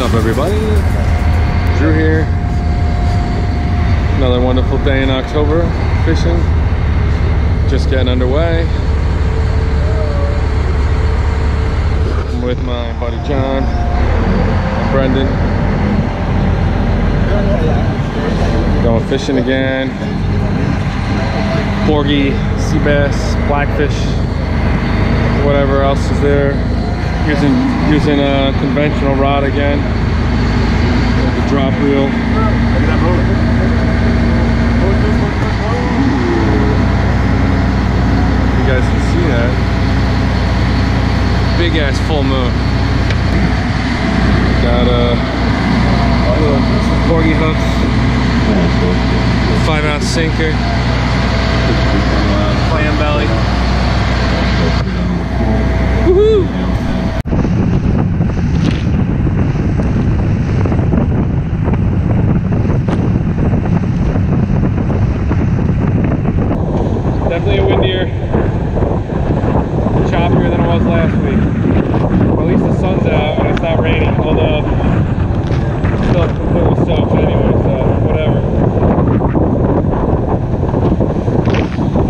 up, everybody? Drew here. Another wonderful day in October fishing. Just getting underway. I'm with my buddy John and Brendan. Going fishing again. Porgy, sea bass, blackfish, whatever else is there. Using a conventional rod again. With the drop reel. You guys can see that. Big ass full moon. Got little porgy hooks. 5-ounce sinker. Clam belly. Woohoo! Definitely a windier, choppier than it was last week. Well, at least the sun's out and it's not raining, although it's still completely soaked anyway, so whatever.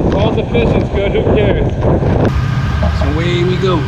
As long as the fishing's good, who cares? So away we go.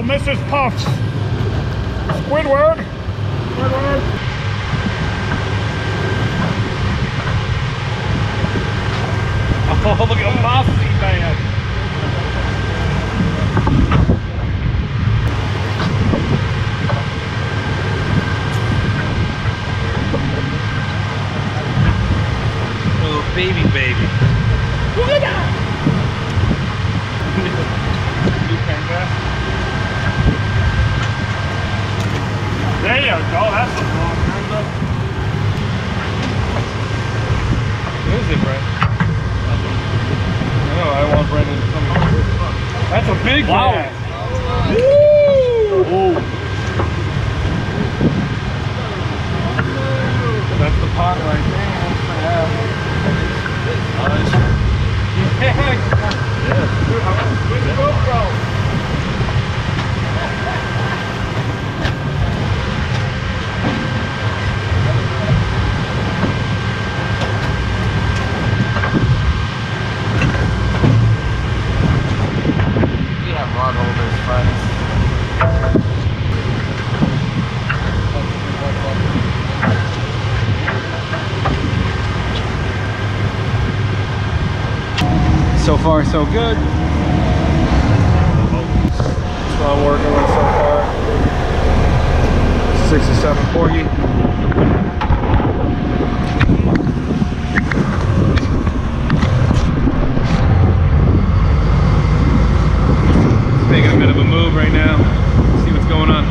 Mrs. Puffs. Squidward. Squidward. Oh, look at the mossy man. Oh, baby. Look at that. There you go, that's a long time. What is it, Brent? I know, I want Brendan to come here. That's a big one. Woo! That's the pot right there. Nice. Yeah. Rod holders, friends. So far, so good. That's what I'm working with so far. 6 or 7 porgy. Making a bit of a move right now. See what's going on.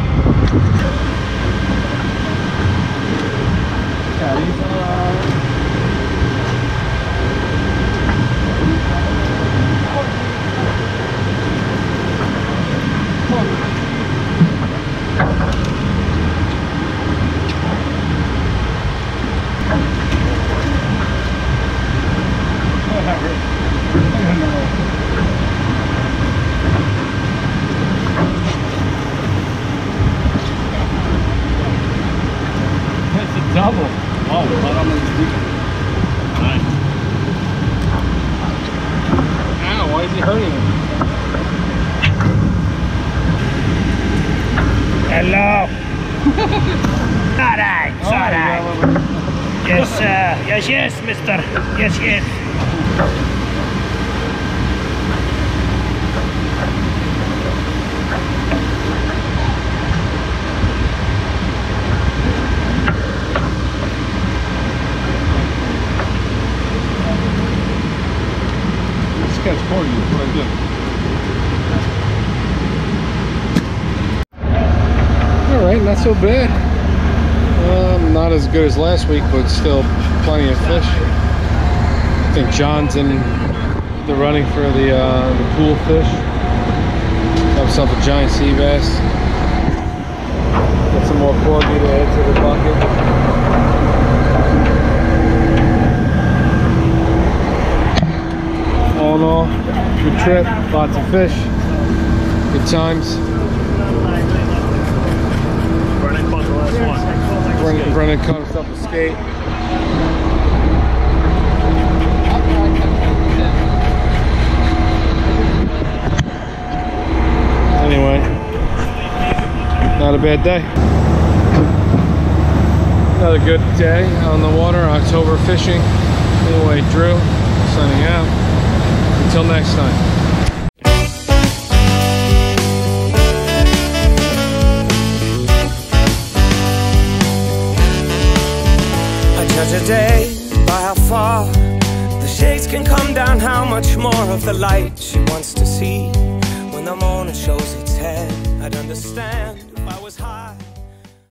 Yes, yes, mister. Yes, yes. Catch corn, is what I do. All right, not so bad. Not as good as last week, but still plenty of fish. I think John's in the running for the pool fish. Got himself a giant sea bass. Got some more porgy to add to the bucket. All in all, good trip, lots of fish, good times. Brennan caught the last one. Brennan caught himself a skate. Anyway, not a bad day. Another good day on the water, October fishing. Anyway, Drew, signing out. Until next time. I judge a day by how far the shades can come down, how much more of the light she wants to see. When the morning shows its head, I'd understand if I was high.